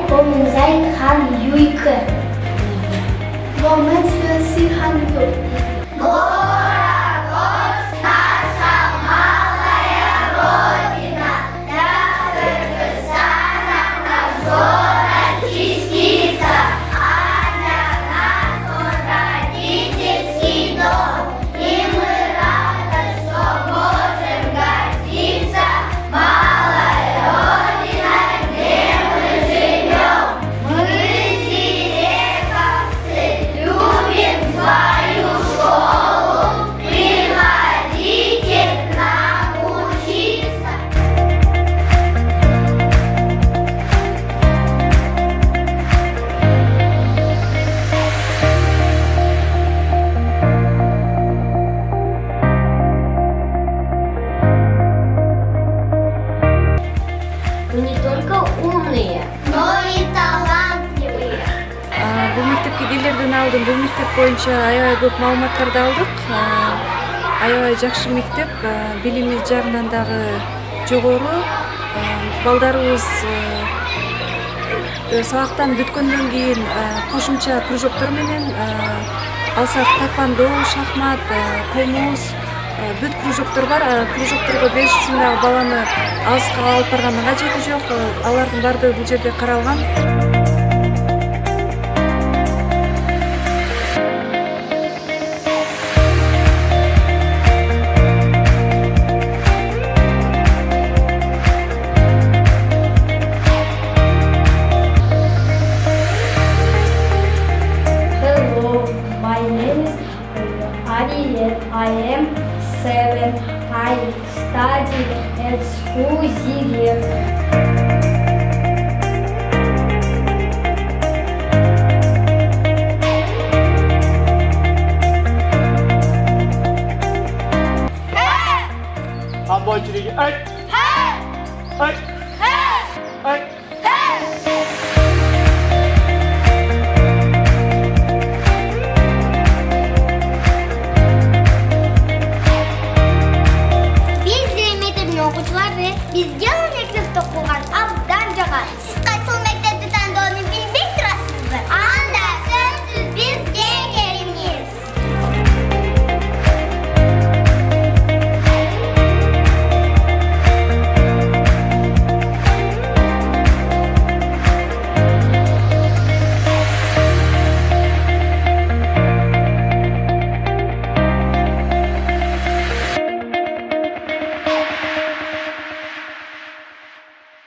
kommen sein Han Juike. Moment für Sie Han Juike. Вы не только умные, Но и талантливые. Бул мектепке келерден алдын бул мектеп боюнча аябай көп маалыматтарды алдык. Аябай жакшы мектеп, билими жагынан дагы жогору. Балдарыбыз сабактан бүткөндөн кийин кошумча кружоктор менен алсак тайквандо, шахмат, комуз бүт кружоктор бар. Кружокторго бериш үчүн дагы баланы алыска алып баргандын кажети жок. Алардын баардыгы бул жерде каралган. Hello, my name is Ariel. I am 7. I study at school Ziger.